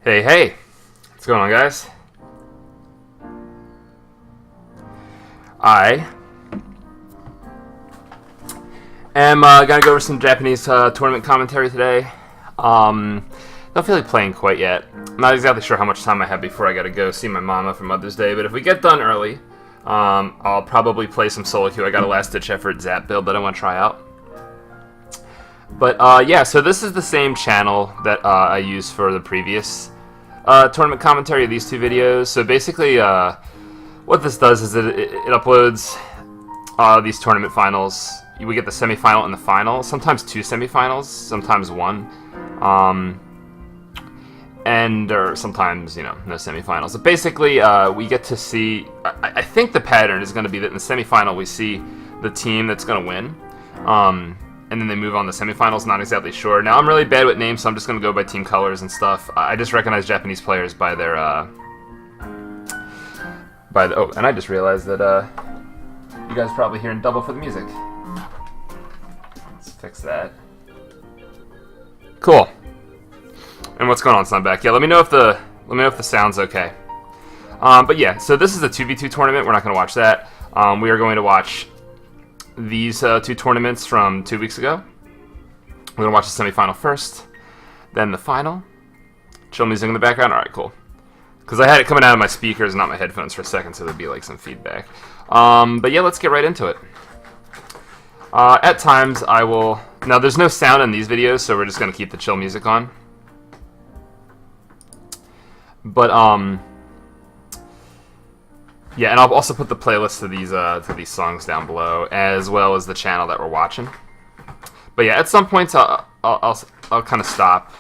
Hey, what's going on, guys? I am gonna go over some Japanese tournament commentary today. Don't feel like playing quite yet. I'm not exactly sure how much time I have before I gotta go see my mama for Mother's Day, but if we get done early, I'll probably play some solo queue. I got a last-ditch effort Zap build that I want to try out. But yeah, so this is the same channel that I used for the previous tournament commentary of these two videos. So basically, what this does is it uploads these tournament finals. We get the semifinal and the final, sometimes two semifinals, sometimes one, or sometimes, you know, no semifinals. But basically, we get to see, I think the pattern is going to be that in the semifinal we see the team that's going to win, and then they move on to semifinals, not exactly sure. Now, I'm really bad with names, so I'm just going to go by team colors and stuff. I just recognize Japanese players by their, oh, and I just realized that, you guys are probably hearing double for the music. Let's fix that. Cool. And what's going on, Sunback? Yeah, let me know if the sound's okay. But yeah, so this is a 2v2 tournament. We're not going to watch that. We are going to watch these two tournaments from 2 weeks ago. We're going to watch the semifinal first, then the final. Chill music in the background. All right, cool. Because I had it coming out of my speakers, not my headphones, for a second, so there'd be like some feedback. But yeah, let's get right into it. At times, I will... Now, there's no sound in these videos, so we're just going to keep the chill music on. But, yeah, and I'll also put the playlist to these songs down below, as well as the channel that we're watching. But yeah, at some points, I'll kind of stop.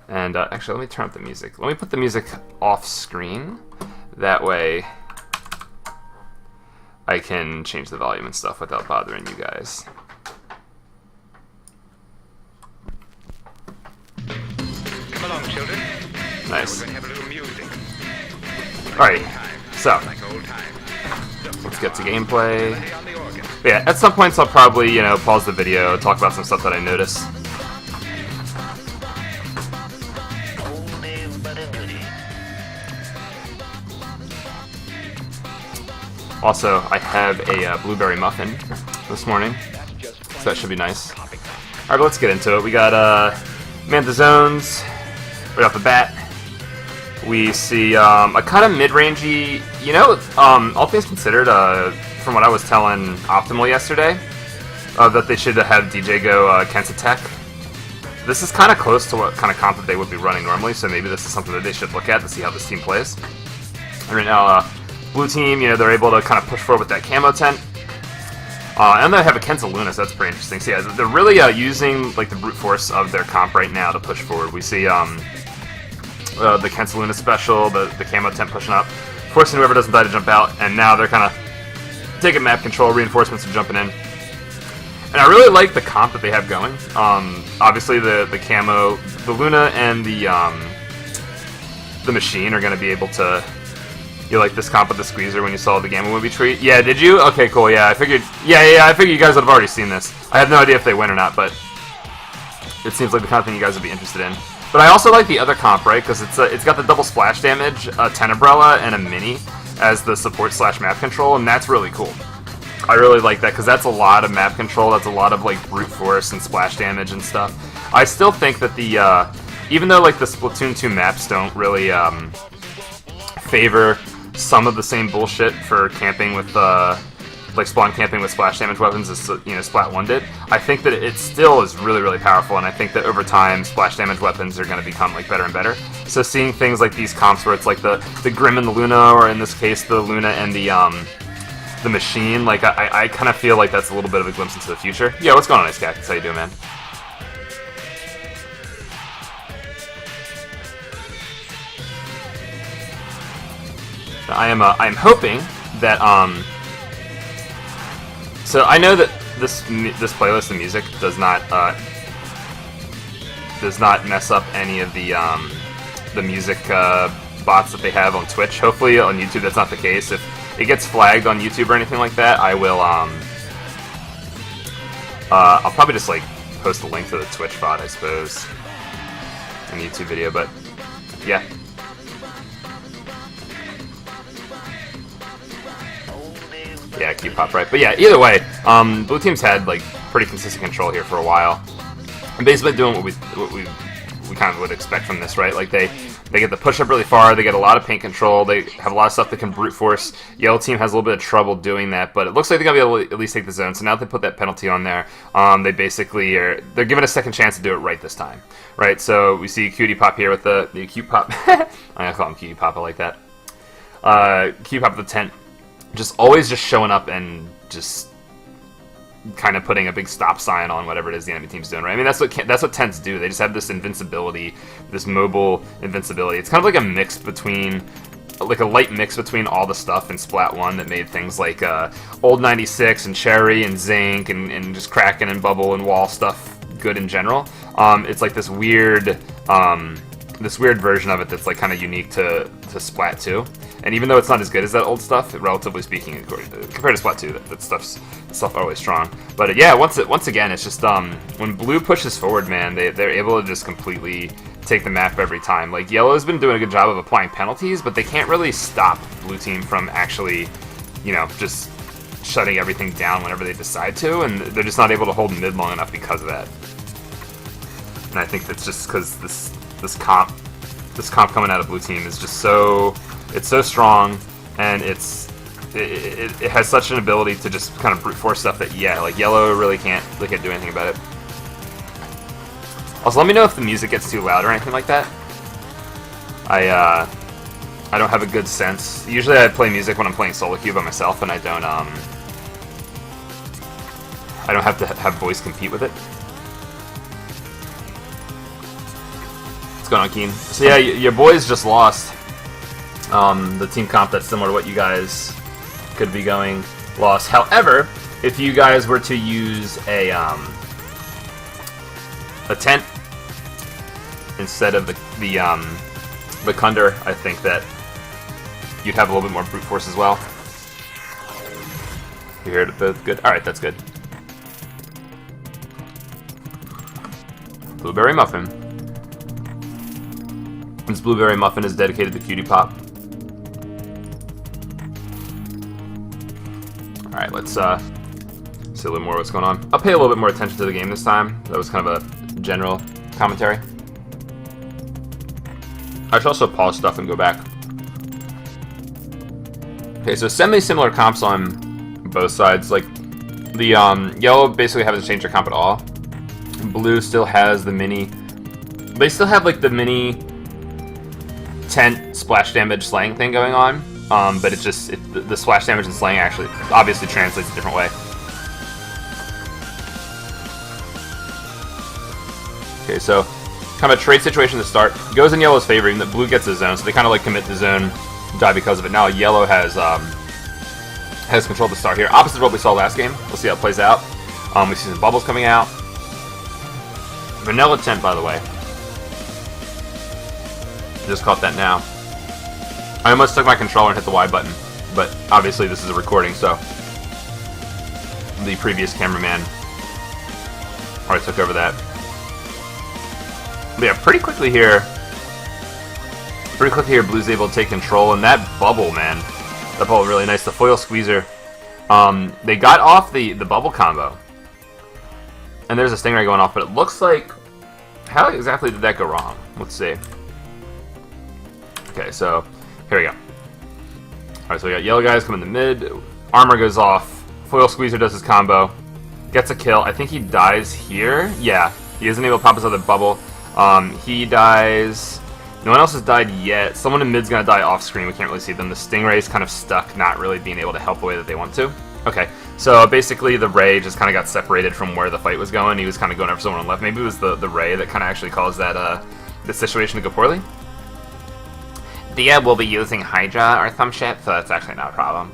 And actually, let me turn up the music. Let me put the music off screen. That way, I can change the volume and stuff without bothering you guys. Come along, children. Nice. We're gonna have a little music. Alright, so let's get to gameplay. But yeah, at some points I'll probably, you know, pause the video, talk about some stuff that I notice. Also, I have a blueberry muffin this morning, so that should be nice. Alright, but let's get into it. We got Man the Zones right off the bat. We see a kind of mid-rangey, you know, all things considered, from what I was telling Optimal yesterday, that they should have DJ go Kensa Tech. This is kind of close to what kind of comp that they would be running normally, so maybe this is something that they should look at to see how this team plays. And right now, blue team, you know, they're able to kind of push forward with that camo tent. And they have a Kensa Luna, so that's pretty interesting. So yeah, they're really using like the brute force of their comp right now to push forward. We see the Kensa Luna special, the camo tent pushing up, forcing whoever doesn't die to jump out, and now they're kind of taking map control, reinforcements are jumping in. And I really like the comp that they have going. Obviously the camo, the Luna and the machine are going to be able to... You like this comp with the squeezer when you saw the Gamma movie tweet? Yeah, did you? Okay, cool. Yeah, I figured. Yeah, I figured you guys would have already seen this. I have no idea if they win or not, but it seems like the kind of thing you guys would be interested in. But I also like the other comp, right? Because it's got the double splash damage, a Tenebrella, and a Mini as the support / map control, and that's really cool. I really like that because that's a lot of map control. That's a lot of like brute force and splash damage and stuff. I still think that the even though like the Splatoon 2 maps don't really favor some of the same bullshit for camping with like spawn camping with splash damage weapons as, you know, Splat 1 did, I think that it still is really, really powerful, and I think that over time splash damage weapons are going to become like better and better. So seeing things like these comps where it's like the Grim and the Luna, or in this case the Luna and the machine, like I kind of feel like that's a little bit of a glimpse into the future. Yeah, what's going on, Ice Cactus? How you doing, man? I am hoping that so I know that this playlist of music does not mess up any of the music bots that they have on Twitch. Hopefully on YouTube that's not the case. If it gets flagged on YouTube or anything like that, I will I'll probably just like post a link to the Twitch bot, I suppose. in the YouTube video, but yeah. Yeah, Q pop right. But yeah, either way, blue team's had like pretty consistent control here for a while. And basically doing what we kind of would expect from this, right? Like they get the push up really far, they get a lot of paint control, they have a lot of stuff that can brute force. Yellow team has a little bit of trouble doing that, but it looks like they're gonna be able to at least take the zone. So now that they put that penalty on there, they basically they're given a second chance to do it right this time, right? So we see Cutie Pop here with the cute pop. I'm gonna call him Cutie Pop. I like that. Cutie Pop with the tent, just always just showing up and just kind of putting a big stop sign on whatever it is the enemy team's doing, right? I mean, that's what tents do. They just have this invincibility, this mobile invincibility. It's kind of like a mix between, like a light mix between all the stuff in Splat 1 that made things like old 96 and Cherry and Zinc and just Kraken and Bubble and Wall stuff good in general. It's like this weird version of it that's like kind of unique to Splat 2. And even though it's not as good as that old stuff, relatively speaking, compared to Splat 2, that stuff's always strong. But yeah, once again, it's just when blue pushes forward, man, they're able to just completely take the map every time. Like yellow's been doing a good job of applying penalties, but they can't really stop blue team from actually, you know, just shutting everything down whenever they decide to, and they're just not able to hold mid long enough because of that. And I think that's just because this comp coming out of blue team is just so strong, and it has such an ability to just kind of brute force stuff that, yeah, like yellow really can't do anything about it. Also, let me know if the music gets too loud or anything like that. I don't have a good sense. Usually I play music when I'm playing solo queue by myself, and I don't have to have voice compete with it. What's going on, Keen? So yeah, your boys just lost. The team comp that's similar to what you guys could be going lost. However, if you guys were to use a tent instead of the Kunder, I think that you'd have a little bit more brute force as well. You heard it both good? Alright, that's good. Blueberry Muffin. This Blueberry Muffin is dedicated to Cutie Pop. Alright, let's see a little more what's going on. I'll pay a little bit more attention to the game this time. That was kind of a general commentary. I should also pause stuff and go back. Okay, so semi-similar comps on both sides. Like, the yellow basically hasn't changed their comp at all. Blue still has the mini. They still have, like, the mini tent splash damage slaying thing going on. But it's just, the splash damage and slaying actually obviously translates a different way. Okay, so kind of a trade situation to start. Goes in yellow's favor, even that blue gets the zone, so they kind of like commit the zone, die because of it. Now yellow has control to start here. Opposite of what we saw last game. We'll see how it plays out. We see some bubbles coming out. Vanilla tent, by the way. Just caught that now. I almost took my controller and hit the Y button, but obviously this is a recording, so the previous cameraman already took over that. But yeah, pretty quickly here, Blue's able to take control, and that bubble, man, that bubble really nice. The foil squeezer, they got off the bubble combo, and there's a stingray going off, but it looks like, how exactly did that go wrong? Let's see. Okay, so here we go. Alright, so we got yellow guys coming to mid. Armor goes off. Foil Squeezer does his combo. Gets a kill. I think he dies here. Yeah, he isn't able to pop his other bubble. He dies. No one else has died yet. Someone in mid's gonna die off screen. We can't really see them. The Stingray's kind of stuck, not really being able to help the way that they want to. Okay, so basically the Ray just kind of got separated from where the fight was going. He was kind of going over someone on the left. Maybe it was the Ray that kind of actually caused that the situation to go poorly. Dia will be using Hydra or some shit, so that's actually not a problem.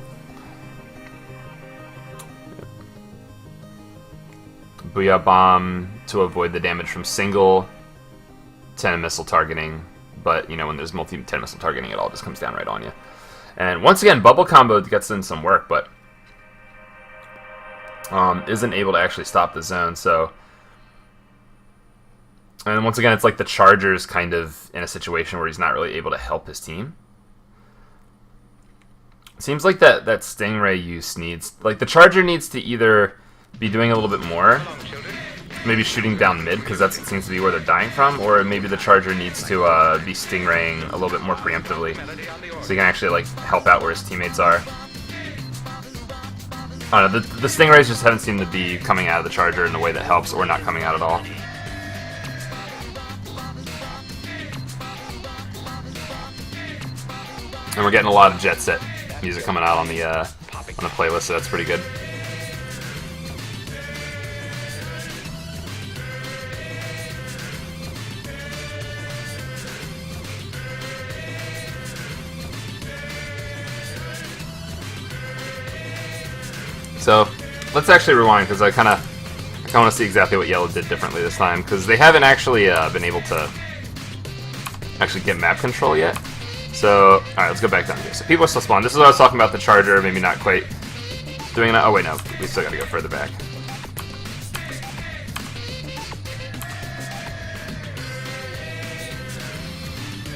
Booyah Bomb to avoid the damage from single 10 missile targeting, but you know, when there's multi 10 missile targeting, it all just comes down right on you. And once again, bubble combo gets in some work, but isn't able to actually stop the zone. So And once again, it's like the Charger's kind of in a situation where he's not really able to help his team. Seems like that Stingray use needs... Like, the Charger needs to either be doing a little bit more, maybe shooting down mid, because that seems to be where they're dying from, or maybe the Charger needs to be Stingraying a little bit more preemptively, so he can actually, like, help out where his teammates are. I don't know, the Stingrays just haven't seemed to be coming out of the Charger in a way that helps, or not coming out at all. And we're getting a lot of Jet Set music coming out on the playlist, so that's pretty good. So let's actually rewind, because I kind of want to see exactly what Yellow did differently this time, because they haven't actually been able to actually get map control yet. So, alright, let's go back down here. So people are still spawned. This is what I was talking about, the Charger, maybe not quite doing it. Oh wait, no, we still gotta go further back.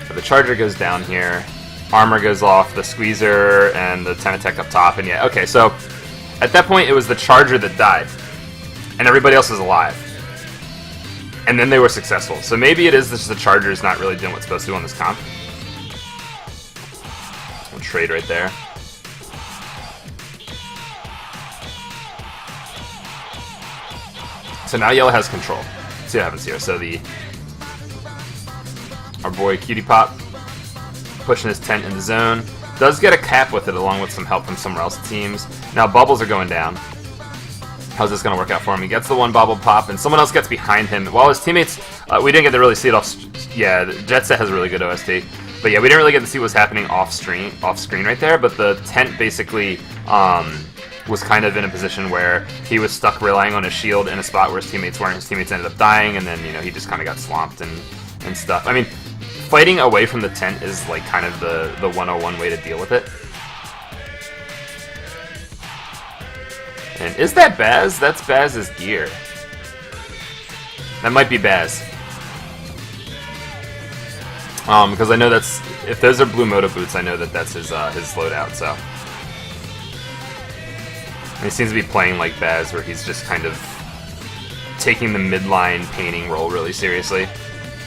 So the Charger goes down here, Armor goes off, the Squeezer, and the Tenatech up top, and yeah, okay, so at that point it was the Charger that died, and everybody else was alive. And then they were successful. So maybe it is just the Charger's not really doing what's supposed to do on this comp. Trade right there. So now Yellow has control. Let's see what happens here. So our boy Cutie Pop pushing his tent in the zone. Does get a cap with it along with some help from somewhere else's teams. Now bubbles are going down. How's this going to work out for him? He gets the one bubble pop, and someone else gets behind him. While his teammates, we didn't get to really see it off. Yeah, Jet Set has a really good OST. But yeah, we didn't really get to see what was happening off screen right there. But the tent basically was kind of in a position where he was stuck relying on his shield in a spot where his teammates weren't. His teammates ended up dying, and then he just kind of got swamped and stuff. I mean, fighting away from the tent is like kind of the 101 way to deal with it. And is that Baz? That's Baz's gear. That might be Baz. Because I know if those are blue Moto boots, I know that's his loadout. So and he seems to be playing like Baz, where he's just kind of taking the midline painting role really seriously.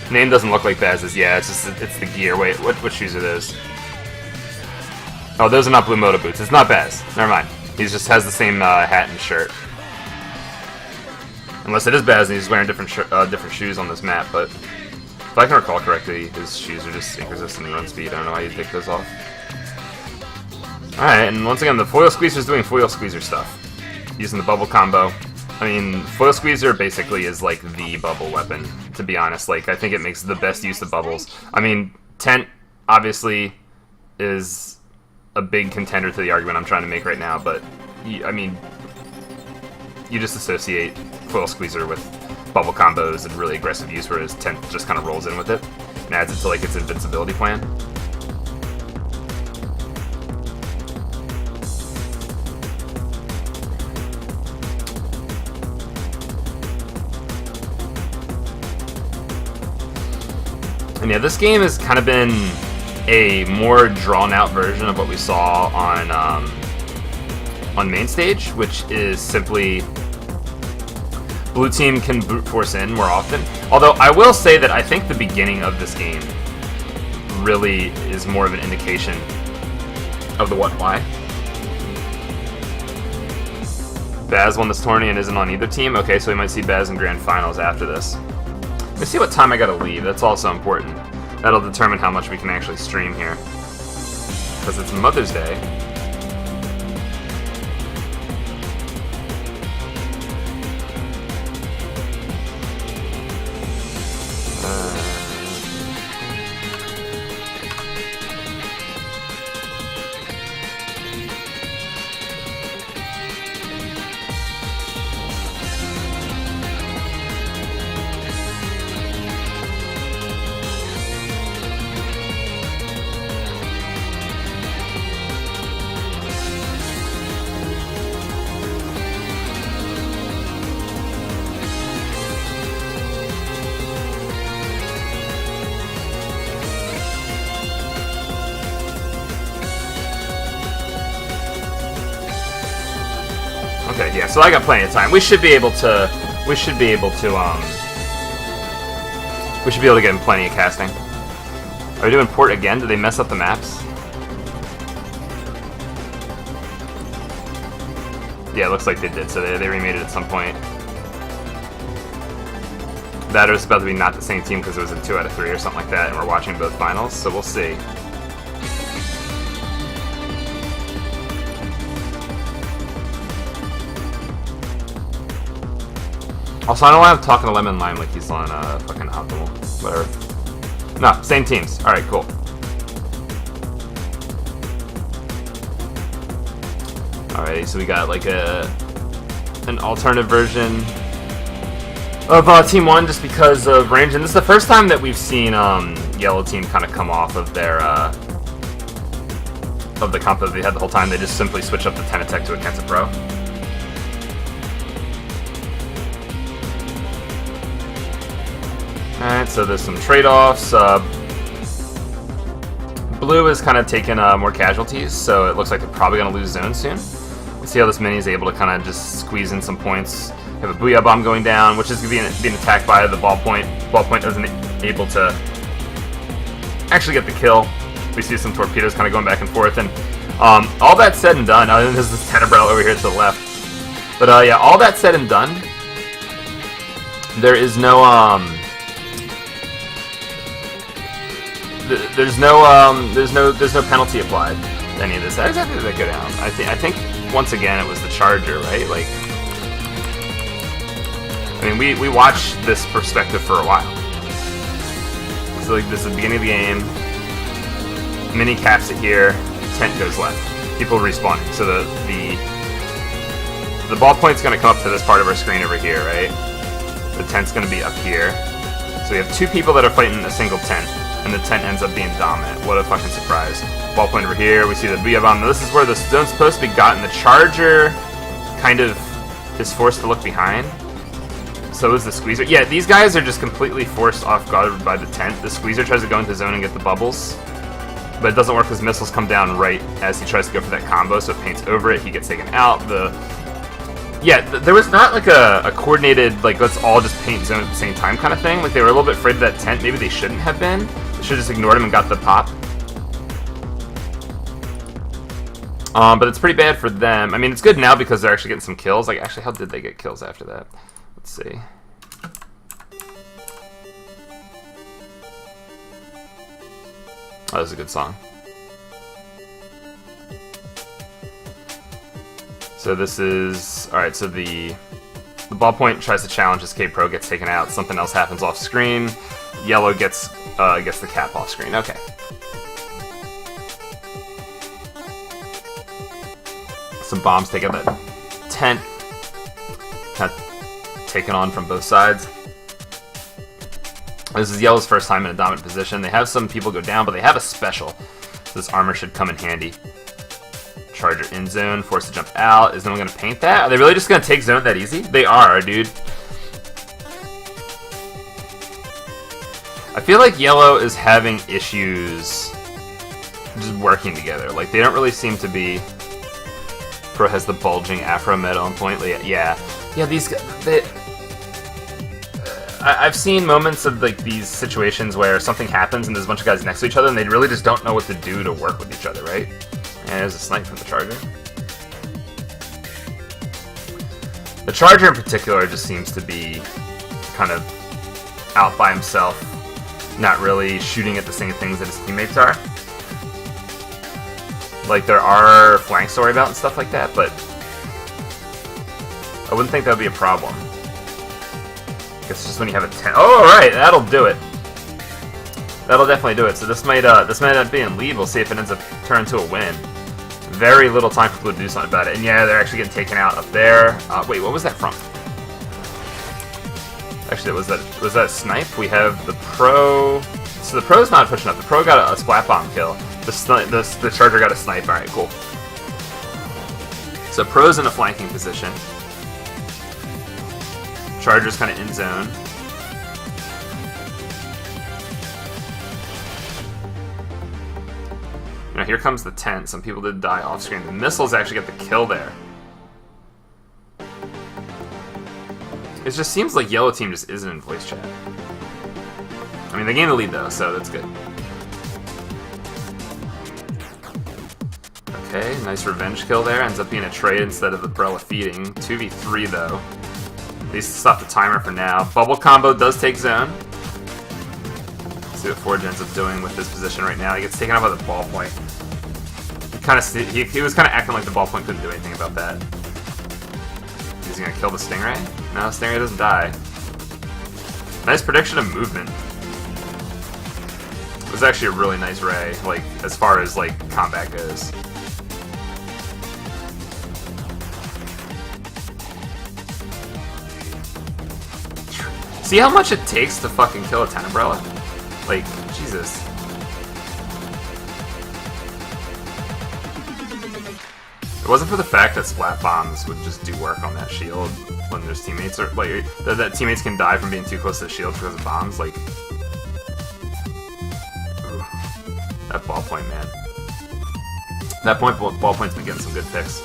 Name doesn't look like Baz's. Yeah, it's the gear. Wait, what shoes are those? Oh, those are not blue Moto boots. It's not Baz. Never mind. He just has the same hat and shirt. Unless it is Baz and he's wearing different shoes on this map, but. If I can recall correctly, his shoes are just sync resistant and run speed. I don't know why you'd take those off. Alright, and once again, the Foil Squeezer's doing Foil Squeezer stuff. Using the bubble combo. I mean, Foil Squeezer basically is like the bubble weapon, to be honest. Like, I think it makes the best use of bubbles. I mean, Tent, obviously, is a big contender to the argument I'm trying to make right now, but, I mean, you just associate Foil Squeezer with bubble combos and really aggressive use, where his Tent just kind of rolls in with it and adds it to like its invincibility plan. And yeah, this game has kind of been a more drawn out version of what we saw on main stage, which is simply blue team can brute force in more often. Although I will say that I think the beginning of this game really is more of an indication of the what and why. Baz won this tourney and isn't on either team. Okay, so we might see Baz in grand finals after this. Let me see what time I gotta leave. That's also important. That'll determine how much we can actually stream here. Because it's Mother's Day. Yeah, so I got plenty of time. We should be able to. We should be able to get in plenty of casting. Are we doing port again? Did they mess up the maps? Yeah, it looks like they did. So they remade it at some point. That was about to be not the same team because it was a 2 out of 3 or something like that, and we're watching both finals. So we'll see. Also, I don't want to talking to Lemon Lime like he's on fucking optimal. Whatever. No, same teams. Alright, cool. Alrighty, so we got like an alternative version of Team 1 just because of range. And this is the first time that we've seen Yellow Team kind of come off of their of the comp that they had the whole time. They just simply switch up the 10 attack to a Kensa Pro. Alright, so there's some trade-offs. Blue is kind of taking more casualties, so it looks like they're probably going to lose zone soon. Let's see how this mini is able to kind of just squeeze in some points. We have a Booyah Bomb going down, which is being attacked by the ballpoint. Ballpoint isn't able to actually get the kill. We see some torpedoes kind of going back and forth, and all that said and done, there's this Tenebral over here to the left. But yeah, all that said and done, there is no there's no penalty applied to any of this. How exactly did that go down? I think once again it was the Charger, right? Like, I mean, we watched this perspective for a while. So like this is the beginning of the game. Mini caps it here. Tent goes left. People respawning. So the ballpoint's going to come up to this part of our screen over here, right? The tent's going to be up here. So we have 2 people that are fighting a single tent. And the tent ends up being dominant. What a fucking surprise. Ballpoint over here. We see the Booyah Bomb. Now this is where the zone's supposed to be gotten. The Charger kind of is forced to look behind. So is the Squeezer. Yeah, these guys are just completely forced off guard by the tent. The Squeezer tries to go into zone and get the bubbles. But it doesn't work because missiles come down right as he tries to go for that combo. So it paints over it. He gets taken out. There was not like a coordinated, like, let's all just paint zone at the same time kind of thing. Like, they were a little bit afraid of that tent. Maybe they shouldn't have been. They should have just ignored him and got the pop. But it's pretty bad for them. I mean, it's good now because they're actually getting some kills. Like, actually, how did they get kills after that? Let's see. Oh, that was a good song. So this is... Alright, so the ballpoint tries to challenge this K-Pro, gets taken out. Something else happens off screen. Yellow gets the cap off screen. Okay. Some bombs take out that tent. Kind of taken on from both sides. This is Yellow's first time in a dominant position. They have some people go down, but they have a special. This armor should come in handy. Charger in zone, forced to jump out. Is no one going to paint that? Are they really just going to take zone that easy? They are, dude. I feel like Yellow is having issues just working together. Like, they don't really seem to be... Pro has the bulging Afro metal on point. Yeah, these guys... I've seen moments of like these situations where something happens and there's a bunch of guys next to each other and they really just don't know what to do to work with each other, right? And there's a snipe from the Charger. The Charger in particular just seems to be kind of out by himself, not really shooting at the same things that his teammates are. Like, there are flanks to worry about and stuff like that, but I wouldn't think that would be a problem. It's just when you have a 10. Oh, alright, that'll do it. That'll definitely do it. So this might end up being a lead. We'll see if it ends up turning to a win. Very little time for Blue to do something about it. And yeah, they're actually getting taken out up there. Wait, what was that from? Actually, was that a snipe? We have the Pro. So the Pro's not pushing up. The Pro got a splat bomb kill. The Charger got a snipe. Alright, cool. So Pro's in a flanking position. Charger's kind of in zone. Now here comes the tent. Some people did die off screen. The missiles actually get the kill there. It just seems like yellow team just isn't in voice chat. I mean, they gained the lead though, so that's good. Okay, nice revenge kill there. Ends up being a trade instead of the Brella feeding. 2v3 though. At least stop the timer for now. Bubble combo does take zone. Let's see what Forge ends up doing with this position right now. He gets taken out by the ballpoint. He was kind of acting like the ballpoint couldn't do anything about that. Is he gonna kill the Stingray? No, Stingray doesn't die. Nice prediction of movement. It was actually a really nice Ray, like as far as like combat goes. See how much it takes to fucking kill a Tenebrella? Like, Jesus. If it wasn't for the fact that splat bombs would just do work on that shield when there's teammates, or like that teammates can die from being too close to the shield because of bombs, like, ooh, that ballpoint, man. That ballpoint's been getting some good picks.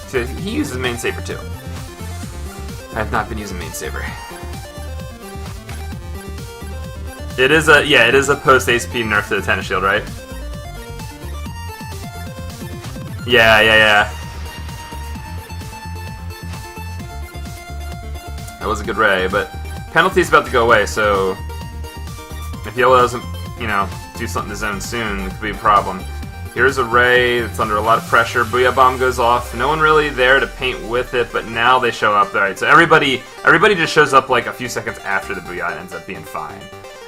See, he uses main saber too. I have not been using main saber. It is a post-ACP nerf to the tennis shield, right? Yeah. That was a good Ray, but penalty's about to go away, so if yellow doesn't, you know, do something to zone soon, it could be a problem. Here's a Ray that's under a lot of pressure. Booyah Bomb goes off. No one really there to paint with it, but now they show up. Alright, so everybody just shows up like a few seconds after the Booyah and ends up being fine.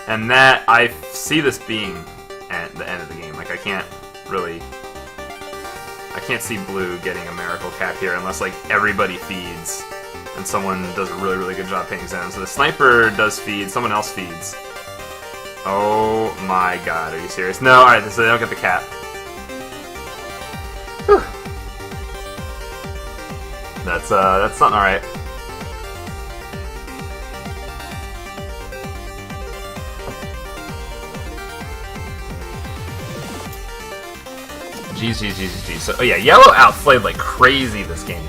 And that, I see this being at the end of the game. Like, I can't see blue getting a miracle cap here unless, like, everybody feeds and someone does a really, really good job painting zone. So the sniper does feed, someone else feeds. Oh my god, are you serious? No, alright, so they don't get the cap. Whew. That's something alright. GG. So, oh yeah, yellow outplayed like crazy this game.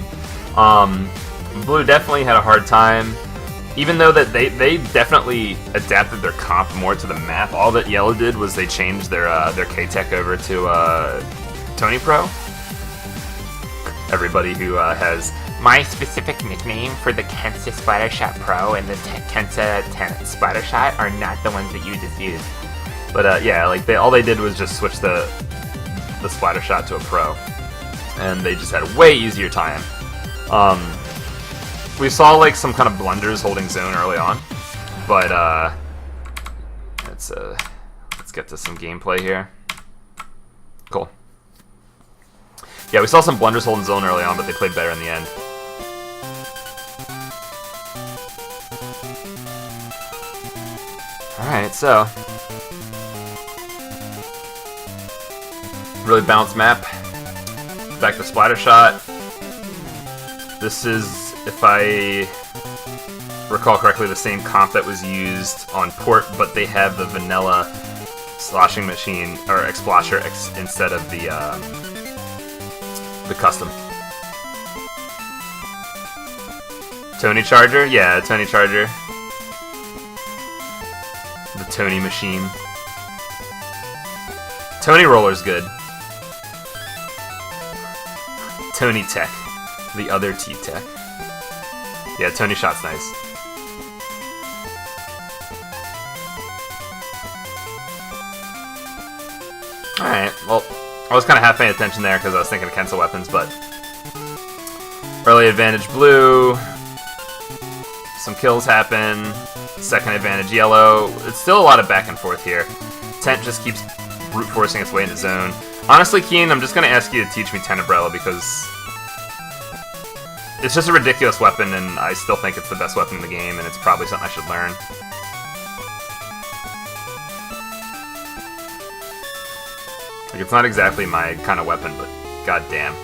Blue definitely had a hard time. Even though that they definitely adapted their comp more to the map. All that yellow did was they changed their K-Tech over to Tony Pro. Everybody who has my specific nickname for the Kensa Splattershot Pro and the Kensa Splattershot are not the ones that you just used. But yeah, like all they did was just switch the Splattershot to a Pro, and they just had a way easier time. We saw like some kind of blunders holding zone early on, but let's get to some gameplay here. Cool. Yeah, we saw some blunders holding zone early on, but they played better in the end. Alright, so really balanced map. Back to Splattershot. This is, if I recall correctly, the same comp that was used on Port, but they have the vanilla sloshing machine or Explasher instead of the custom. Tony Charger? Yeah, Tony Charger. The Tony machine. Tony Roller's good. Tony Tech. The other T-Tech. Yeah, Tony Shot's nice. Alright, well, I was kind of half paying attention there because I was thinking of Kensa weapons, but early advantage blue. Some kills happen. Second advantage yellow. It's still a lot of back and forth here. Tent just keeps brute forcing its way into zone. Honestly, Keen, I'm just going to ask you to teach me Tenebrella because it's just a ridiculous weapon, and I still think it's the best weapon in the game, and it's probably something I should learn. Like, it's not exactly my kind of weapon, but goddamn,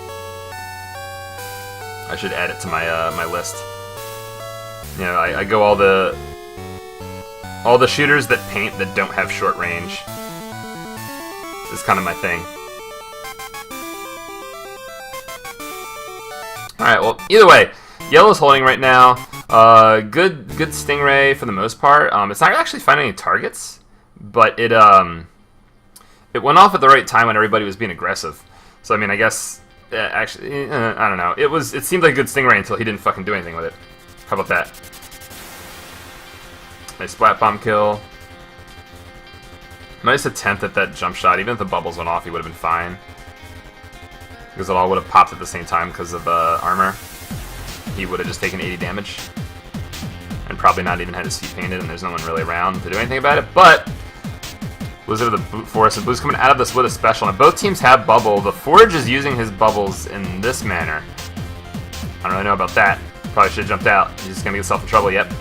I should add it to my my list. You know, I go all the shooters that paint that don't have short range is kind of my thing. Alright, well, either way, yellow's holding right now. Good Stingray for the most part. It's not actually finding any targets, but it went off at the right time when everybody was being aggressive. So I mean, I guess actually, I don't know. It seemed like a good Stingray until he didn't fucking do anything with it. How about that? Nice Splat Bomb kill. Nice attempt at that jump shot. Even if the bubbles went off, he would have been fine. Because it all would have popped at the same time because of armor. He would have just taken 80 damage. And probably not even had his feet painted, and there's no one really around to do anything about it. But Blizzard of the Brute Force, and Blue's coming out of this with a special. And both teams have bubble. The Forge is using his bubbles in this manner. I don't really know about that. Probably should have jumped out. He's just gonna get himself in trouble. Yep.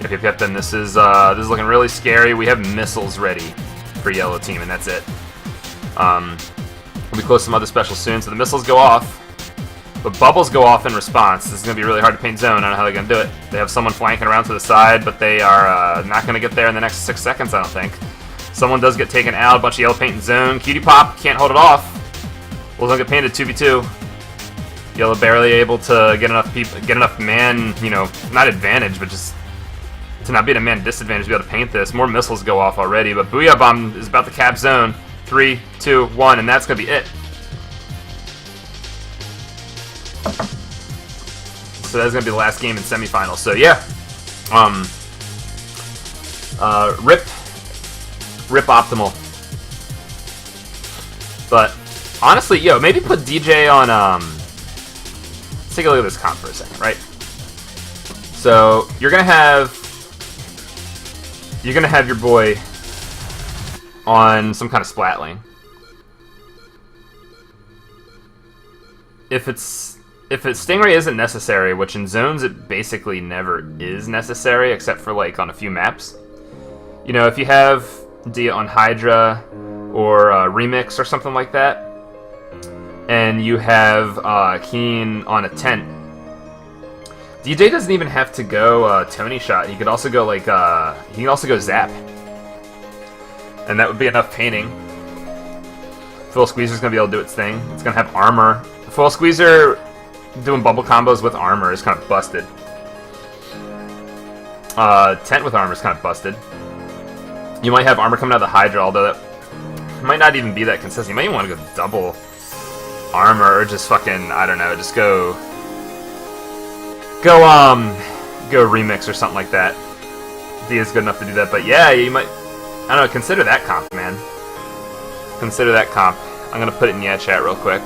Yep. Then this is looking really scary. We have missiles ready for yellow team, and that's it. We'll be close to some other specials soon. So the missiles go off, but bubbles go off in response. This is gonna be really hard to paint zone. I don't know how they're gonna do it. They have someone flanking around to the side, but they are not gonna get there in the next 6 seconds. I don't think. Someone does get taken out. A bunch of yellow paint in zone. Cutie Pop can't hold it off. Will don't get painted 2v2. Yellow barely able to get enough man, you know, not advantage, but just to not be at a man disadvantage to be able to paint this. More missiles go off already, but Booyah Bomb is about to cap zone. 3, 2, 1, and that's gonna be it. So that's gonna be the last game in semifinals. So yeah, rip Optimal. But honestly, yo, maybe put DJ on. Let's take a look at this comp for a second, right? So you're gonna have your boy on some kind of splat lane. If Stingray isn't necessary, which in zones it basically never is necessary, except for like on a few maps. You know, if you have Dia on Hydra or Remix or something like that, and you have Keen on a tent, DJ doesn't even have to go Tony Shot. He could also go like he can also go Zap, and that would be enough painting. Full Squeezer's gonna be able to do its thing. It's gonna have armor. Full Squeezer doing bubble combos with armor is kind of busted. Tent with armor is kind of busted. You might have armor coming out of the Hydra, although that might not even be that consistent. You might even want to go double armor, or just fucking, I don't know, just go Remix or something like that. Dia's good enough to do that, but yeah, you might, I don't know, consider that comp, man. Consider that comp. I'm gonna put it in chat real quick.